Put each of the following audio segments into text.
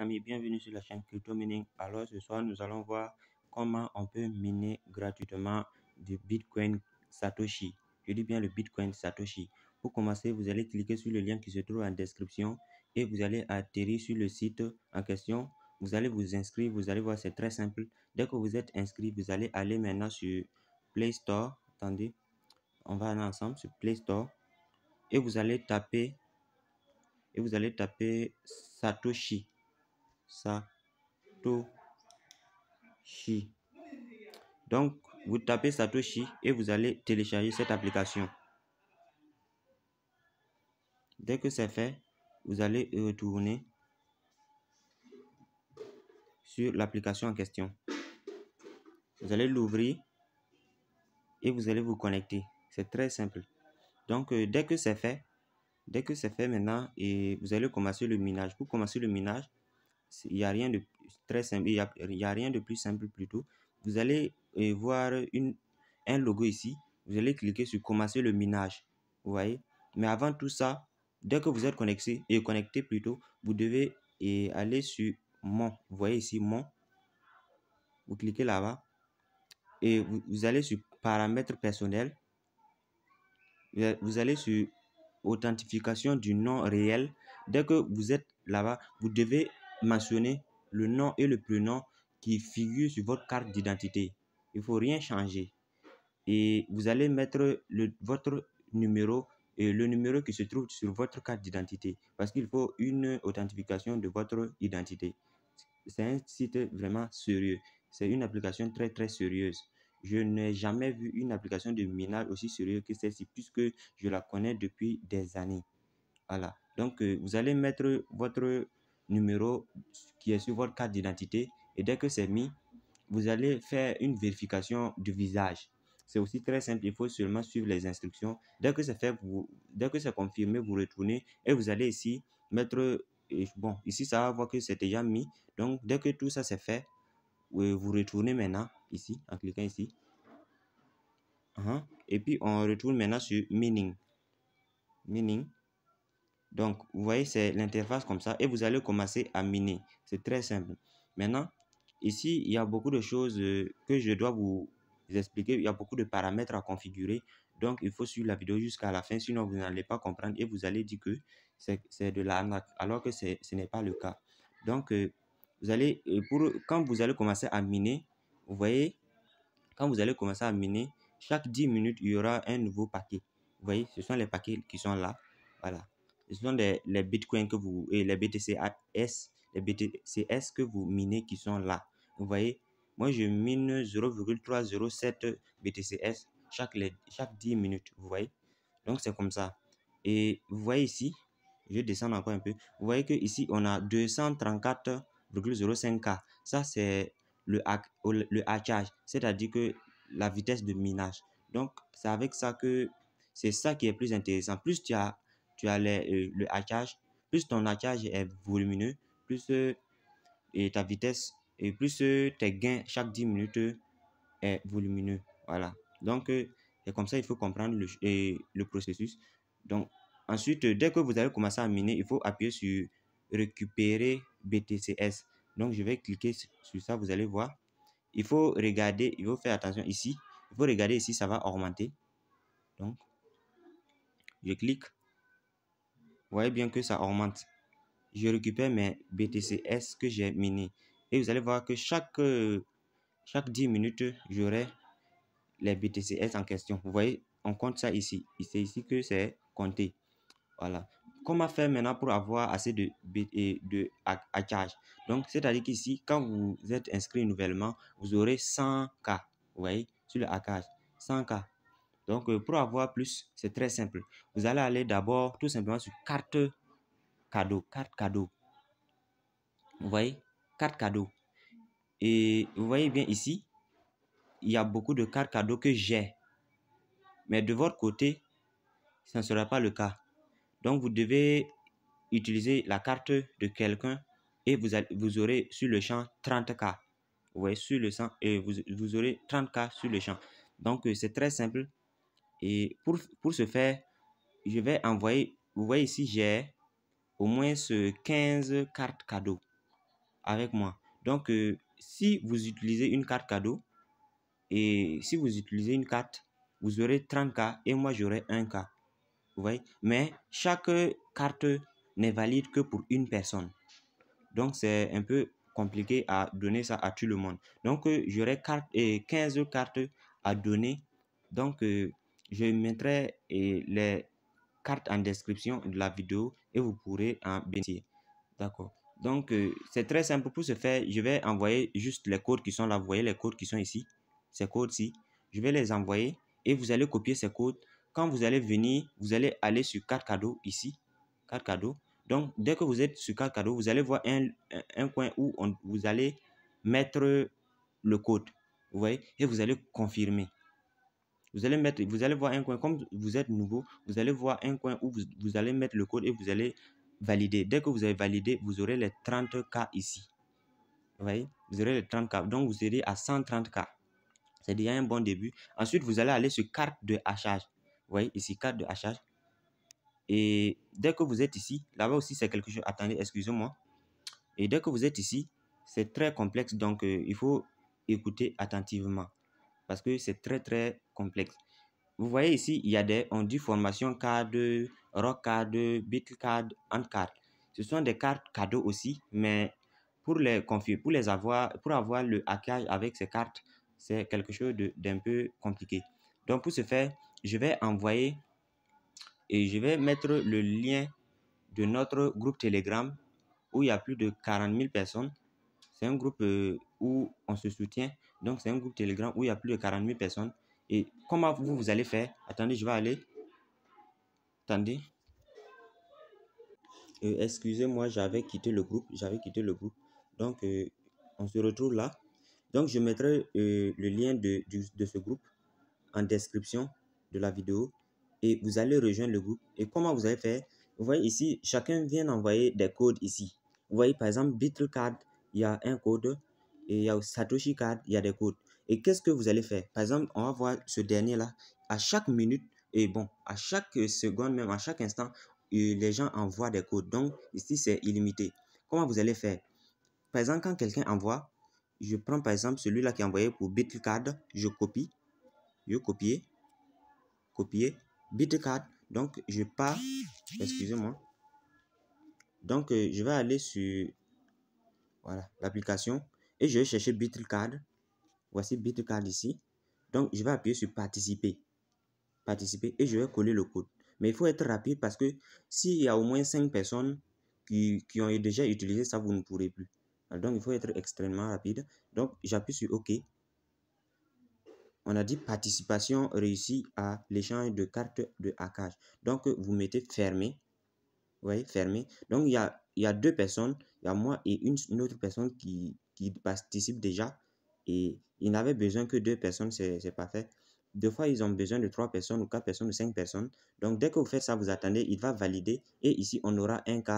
amis, bienvenue sur la chaîne Crypto Mining. Alors ce soir, nous allons voir comment on peut miner gratuitement du Bitcoin Satoshi. Je dis bien le Bitcoin Satoshi. Pour commencer, vous allez cliquer sur le lien qui se trouve en description et vous allez atterrir sur le site en question. Vous allez vous inscrire, vous allez voir, c'est très simple. Dès que vous êtes inscrit, vous allez aller maintenant sur Play Store. Attendez, on va aller ensemble sur Play Store et vous allez taper Satoshi. Donc, vous tapez Satoshi et vous allez télécharger cette application. Dès que c'est fait, vous allez retourner sur l'application en question. Vous allez l'ouvrir et vous allez vous connecter. C'est très simple. Donc, dès que c'est fait maintenant, et vous allez commencer le minage. Pour commencer le minage, il n'y a rien de très simple, il y a rien de plus simple plutôt. Vous allez voir un logo ici. Vous allez cliquer sur commencer le minage. Vous voyez? Mais avant tout ça, dès que vous êtes connecté plutôt, vous devez aller sur mon. Vous voyez ici mon. Vous cliquez là-bas et vous allez sur paramètres personnels. Vous allez sur authentification du nom réel. Dès que vous êtes là-bas, vous devez mentionner le nom et le prénom qui figurent sur votre carte d'identité. Il ne faut rien changer. Et vous allez mettre votre numéro et le numéro qui se trouve sur votre carte d'identité parce qu'il faut une authentification de votre identité. C'est un site vraiment sérieux. C'est une application très très sérieuse. Je n'ai jamais vu une application de minage aussi sérieuse que celle-ci puisque je la connais depuis des années. Voilà. Donc, vous allez mettre votre numéro qui est sur votre carte d'identité et dès que c'est mis, vous allez faire une vérification du visage. C'est aussi très simple, il faut seulement suivre les instructions. Dès que c'est fait, dès que c'est confirmé, vous retournez et vous allez ici mettre, bon, ici ça va voir que c'est déjà mis. Donc, dès que tout ça c'est fait, vous retournez maintenant ici, en cliquant ici. Et puis, on retourne maintenant sur Mining. Donc, vous voyez, c'est l'interface comme ça et vous allez commencer à miner. C'est très simple. Maintenant, ici, il y a beaucoup de choses que je dois vous expliquer. Il y a beaucoup de paramètres à configurer. Donc, il faut suivre la vidéo jusqu'à la fin. Sinon, vous n'allez pas comprendre et vous allez dire que c'est de l'arnaque alors que ce n'est pas le cas. Donc, vous allez, quand vous allez commencer à miner, vous voyez, quand vous allez commencer à miner, chaque 10 minutes, il y aura un nouveau paquet. Vous voyez, ce sont les paquets qui sont là. Voilà. Ce sont les bitcoins que vous, et les BTCS que vous minez qui sont là. Vous voyez, moi je mine 0,307 BTCS chaque 10 minutes. Vous voyez, donc c'est comme ça. Et vous voyez ici, je vais descendre encore un peu. Vous voyez que ici on a 234,05K. Ça c'est le hackage, c'est-à-dire que la vitesse de minage. Donc c'est avec ça que c'est ça qui est plus intéressant. Plus tu as le hackage, plus ton hackage est volumineux, plus et ta vitesse et plus tes gains chaque 10 minutes est volumineux. Voilà. Donc c'est comme ça il faut comprendre le processus. Donc ensuite, dès que vous allez commencer à miner, il faut appuyer sur récupérer BTCS. Donc je vais cliquer sur ça, vous allez voir. Il faut regarder, il faut faire attention ici. Il faut regarder ici, ça va augmenter. Donc je clique. Vous voyez bien que ça augmente. Je récupère mes BTCS que j'ai minés. Et vous allez voir que chaque 10 minutes, j'aurai les BTCS en question. Vous voyez, on compte ça ici. C'est ici que c'est compté. Voilà. Comment faire maintenant pour avoir assez de hackage? Donc, c'est-à-dire qu'ici, quand vous êtes inscrit nouvellement, vous aurez 100K. Vous voyez, sur le hackage. 100K. Donc, pour avoir plus, c'est très simple. Vous allez aller d'abord tout simplement sur carte cadeau. Vous voyez, carte cadeau. Et vous voyez bien ici, il y a beaucoup de cartes cadeaux que j'ai. Mais de votre côté, ce ne sera pas le cas. Donc, vous devez utiliser la carte de quelqu'un et vous aurez sur le champ 30K. Vous voyez, sur le champ, et vous aurez 30K sur le champ. Donc, c'est très simple. Et pour ce faire, je vais envoyer, vous voyez ici, j'ai au moins 15 cartes cadeaux. avec moi. Donc, si vous utilisez une carte cadeau, et si vous utilisez une carte, vous aurez 30 cas et moi j'aurai 1 cas. Vous voyez? Mais chaque carte n'est valide que pour une personne. Donc, c'est un peu compliqué à donner ça à tout le monde. Donc, j'aurai 15 cartes à donner. Donc, je mettrai les cartes en description de la vidéo et vous pourrez en bénéficier. D'accord. Donc, c'est très simple. Pour ce faire, je vais envoyer juste les codes qui sont là. Vous voyez les codes qui sont ici. Ces codes-ci. Je vais les envoyer et vous allez copier ces codes. Quand vous allez venir, vous allez aller sur carte cadeau ici. Carte cadeau. Donc, dès que vous êtes sur carte cadeau, vous allez voir un coin où vous allez mettre le code. Vous voyez? Et vous allez confirmer. Vous allez voir un coin, comme vous êtes nouveau, vous allez voir un coin où vous allez mettre le code et vous allez valider. Dès que vous avez validé, vous aurez les 30 cas ici. Vous voyez? Vous aurez les 30 cas. Donc, vous serez à 130 cas. C'est déjà un bon début. Ensuite, vous allez aller sur carte de hachage. Vous voyez ici, carte de hachage. Et dès que vous êtes ici, là-bas aussi, c'est quelque chose. Attendez, excusez-moi. Et dès que vous êtes ici, c'est très complexe. Donc, il faut écouter attentivement. Parce que c'est très, très complexe. Vous voyez ici, il y a on dit formation card, rock card, beat card, hand card. Ce sont des cartes cadeaux aussi, mais pour avoir le hackage avec ces cartes, c'est quelque chose d'un peu compliqué. Donc pour ce faire, je vais envoyer et je vais mettre le lien de notre groupe Telegram où il y a plus de 40 000 personnes. C'est un groupe où on se soutient. Donc, c'est un groupe Telegram où il y a plus de 40 000 personnes. Et comment vous allez faire? Attendez, je vais aller. Attendez. Excusez-moi, j'avais quitté le groupe. Donc, on se retrouve là. Donc, je mettrai le lien de ce groupe en description de la vidéo. Et vous allez rejoindre le groupe. Et comment vous allez faire? Vous voyez ici, chacun vient d'envoyer des codes ici. Vous voyez, par exemple, Bitcard, il y a un code. Et il y a Satoshi Card, il y a des codes. Et qu'est-ce que vous allez faire? Par exemple, on va voir ce dernier-là. À chaque minute, et bon, à chaque seconde, même à chaque instant, les gens envoient des codes. Donc, ici, c'est illimité. Comment vous allez faire? Par exemple, quand quelqu'un envoie, je prends par exemple celui-là qui est envoyé pour Bitcard, je copie, copier, Bitcard. Donc, je pars, excusez-moi. Donc, je vais aller sur voilà, l'application et je vais chercher Bitcard. Voici Bitcard ici. Donc, je vais appuyer sur participer. Participer et je vais coller le code. Mais il faut être rapide parce que s'il y a au moins 5 personnes qui ont déjà utilisé ça, vous ne pourrez plus. Donc, il faut être extrêmement rapide. Donc, j'appuie sur OK. On a dit participation réussie à l'échange de cartes de hackage. Donc, vous mettez fermé. Vous voyez, fermé. Donc, il y a deux personnes. Il y a moi et une autre personne qui participe déjà. Et il n'avait besoin que deux personnes, c'est parfait. Des fois, ils ont besoin de 3 personnes ou 4 personnes ou 5 personnes. Donc, dès que vous faites ça, vous attendez, il va valider. Et ici, on aura 1 K,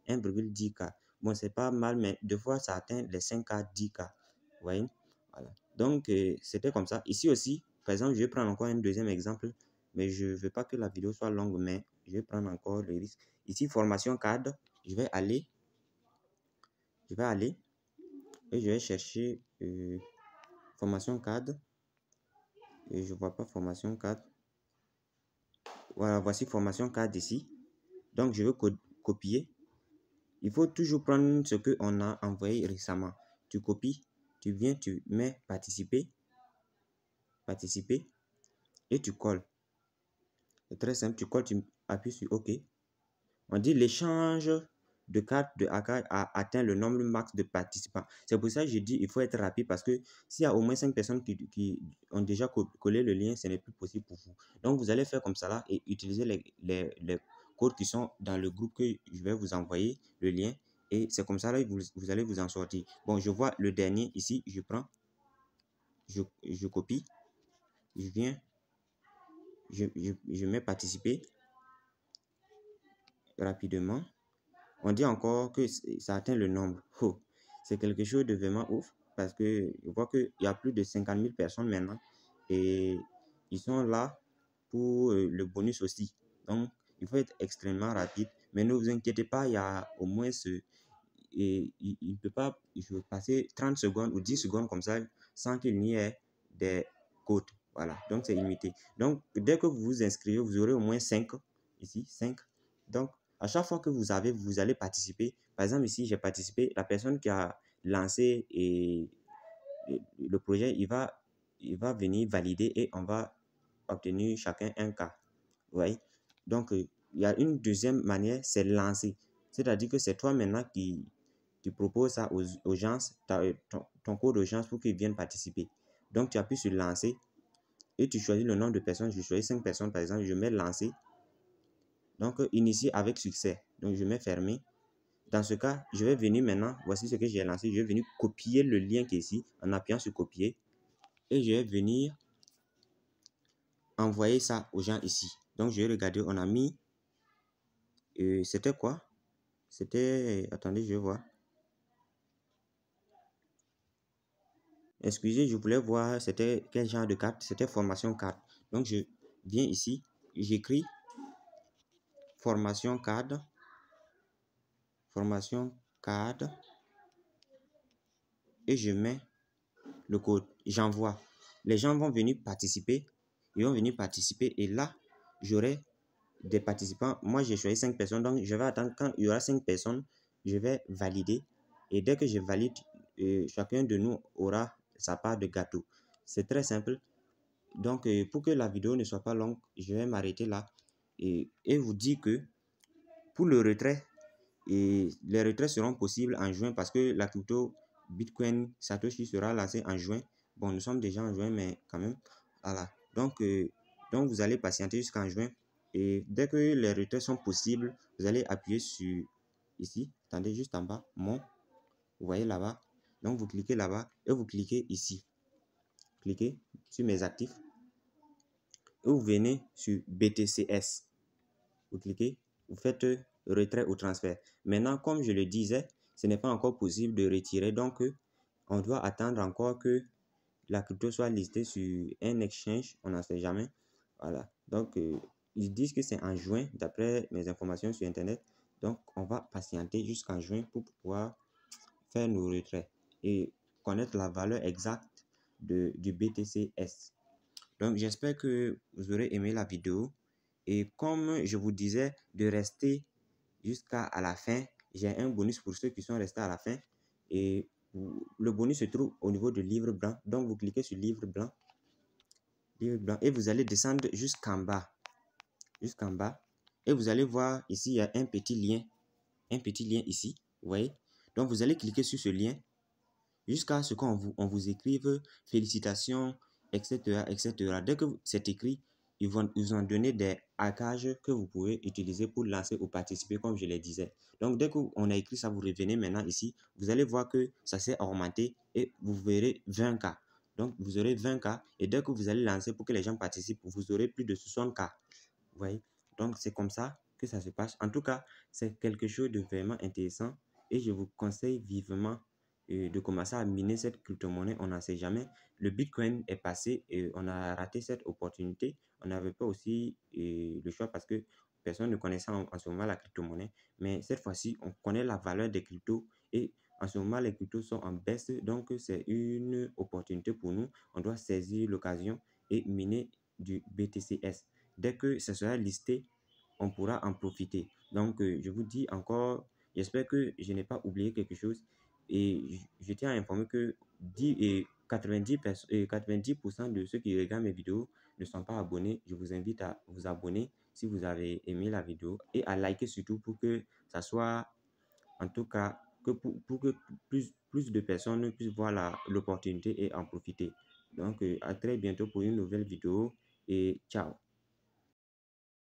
1,10 K. Bon, c'est pas mal, mais des fois, ça atteint les 5 K, 10 K. Vous voyez? Voilà. Donc, c'était comme ça. Ici aussi, par exemple, je vais prendre encore un deuxième exemple. Mais je ne veux pas que la vidéo soit longue, mais je vais prendre encore le risque. Ici, formation cadre. Je vais aller et je vais chercher formation cadre. Et je ne vois pas formation cadre. Voilà, voici formation cadre ici. Donc, je vais copier. Il faut toujours prendre ce qu'on a envoyé récemment. Tu copies, tu viens, tu mets participer et tu colles. C'est très simple, tu colles, tu appuies sur OK. On dit l'échange de cartes de hackage a atteint le nombre max de participants. C'est pour ça que je dis il faut être rapide parce que s'il y a au moins 5 personnes qui ont déjà collé le lien, ce n'est plus possible pour vous. Donc, vous allez faire comme ça là et utiliser les codes qui sont dans le groupe que je vais vous envoyer, le lien. Et c'est comme ça là vous allez vous en sortir. Bon, je vois le dernier ici, je prends, je copie, je viens, je mets participer rapidement. On dit encore que ça atteint le nombre. Oh, c'est quelque chose de vraiment ouf parce que je vois qu'il y a plus de 50 000 personnes maintenant et ils sont là pour le bonus aussi. Donc, il faut être extrêmement rapide. Mais ne vous inquiétez pas, il y a au moins et il ne peut pas passer 30 secondes ou 10 secondes comme ça sans qu'il n'y ait des codes. Voilà, donc c'est limité. Donc, dès que vous vous inscrivez, vous aurez au moins 5, ici, 5. Donc, à chaque fois que vous allez participer. Par exemple, ici, j'ai participé. La personne qui a lancé le projet, il va venir valider et on va obtenir chacun un cas. Vous voyez? Donc, il y a une deuxième manière, c'est lancer. C'est-à-dire que c'est toi maintenant qui proposes ça aux gens, ton code aux gens pour qu'ils viennent participer. Donc, tu appuies sur lancer et tu choisis le nombre de personnes. Je choisis 5 personnes, par exemple. Je mets lancer. Donc, initier avec succès. Donc, je mets fermer. Dans ce cas, je vais venir maintenant. Voici ce que j'ai lancé. Je vais venir copier le lien qui est ici en appuyant sur copier. Et je vais venir envoyer ça aux gens ici. Donc, je vais regarder. On a mis. C'était quoi? C'était. Attendez, je vais voir. Excusez, je voulais voir c'était quel genre de carte. C'était formation carte. Donc, je viens ici. J'écris formation cadre. Formation cadre. Et je mets le code. J'envoie. Les gens vont venir participer. Ils vont venir participer. Et là, j'aurai des participants. Moi, j'ai choisi 5 personnes. Donc, je vais attendre quand il y aura 5 personnes. Je vais valider. Et dès que je valide, chacun de nous aura sa part de gâteau. C'est très simple. Donc, pour que la vidéo ne soit pas longue, je vais m'arrêter là. Et vous dire que pour le retrait, les retraits seront possibles en juin parce que la crypto Bitcoin Satoshi sera lancée en juin. Bon, nous sommes déjà en juin, mais quand même. Voilà. Donc vous allez patienter jusqu'en juin. Et dès que les retraits sont possibles, vous allez appuyer sur ici. Attendez, juste en bas. Vous voyez là-bas. Donc, vous cliquez là-bas et vous cliquez ici. Cliquez sur mes actifs. Et vous venez sur BTCS. Vous cliquez, vous faites retrait ou transfert. Maintenant, comme je le disais, ce n'est pas encore possible de retirer. Donc, on doit attendre encore que la crypto soit listée sur un exchange. On n'en sait jamais. Voilà. Donc, ils disent que c'est en juin, d'après mes informations sur Internet. Donc, on va patienter jusqu'en juin pour pouvoir faire nos retraits et connaître la valeur exacte du BTCS. Donc, j'espère que vous aurez aimé la vidéo. Et comme je vous disais de rester jusqu'à la fin, j'ai un bonus pour ceux qui sont restés à la fin. Et le bonus se trouve au niveau du livre blanc. Donc, vous cliquez sur livre blanc. Et vous allez descendre jusqu'en bas. Jusqu'en bas. Et vous allez voir ici, il y a un petit lien. Un petit lien ici. Vous voyez? Donc, vous allez cliquer sur ce lien jusqu'à ce qu'on vous écrive félicitations, etc., etc. Dès que c'est écrit, ils vont vous en donner des hackages que vous pouvez utiliser pour lancer ou participer, comme je le disais. Donc, dès qu'on a écrit ça, vous revenez maintenant ici. Vous allez voir que ça s'est augmenté et vous verrez 20 cas. Donc, vous aurez 20 cas et dès que vous allez lancer pour que les gens participent, vous aurez plus de 60 cas. Vous voyez? Donc, c'est comme ça que ça se passe. En tout cas, c'est quelque chose de vraiment intéressant et je vous conseille vivement de commencer à miner cette crypto-monnaie. On n'en sait jamais. Le Bitcoin est passé et on a raté cette opportunité. On n'avait pas aussi le choix parce que personne ne connaissait en ce moment la crypto-monnaie. Mais cette fois-ci, on connaît la valeur des cryptos et en ce moment, les cryptos sont en baisse. Donc, c'est une opportunité pour nous. On doit saisir l'occasion et miner du BTCS. Dès que ça sera listé, on pourra en profiter. Donc, je vous dis encore, j'espère que je n'ai pas oublié quelque chose. Et je tiens à informer que 90% de ceux qui regardent mes vidéos ne sont pas abonnés. Je vous invite à vous abonner si vous avez aimé la vidéo et à liker surtout pour que ça soit, en tout cas, pour que plus de personnes puissent voir l'opportunité et en profiter. Donc, à très bientôt pour une nouvelle vidéo et ciao.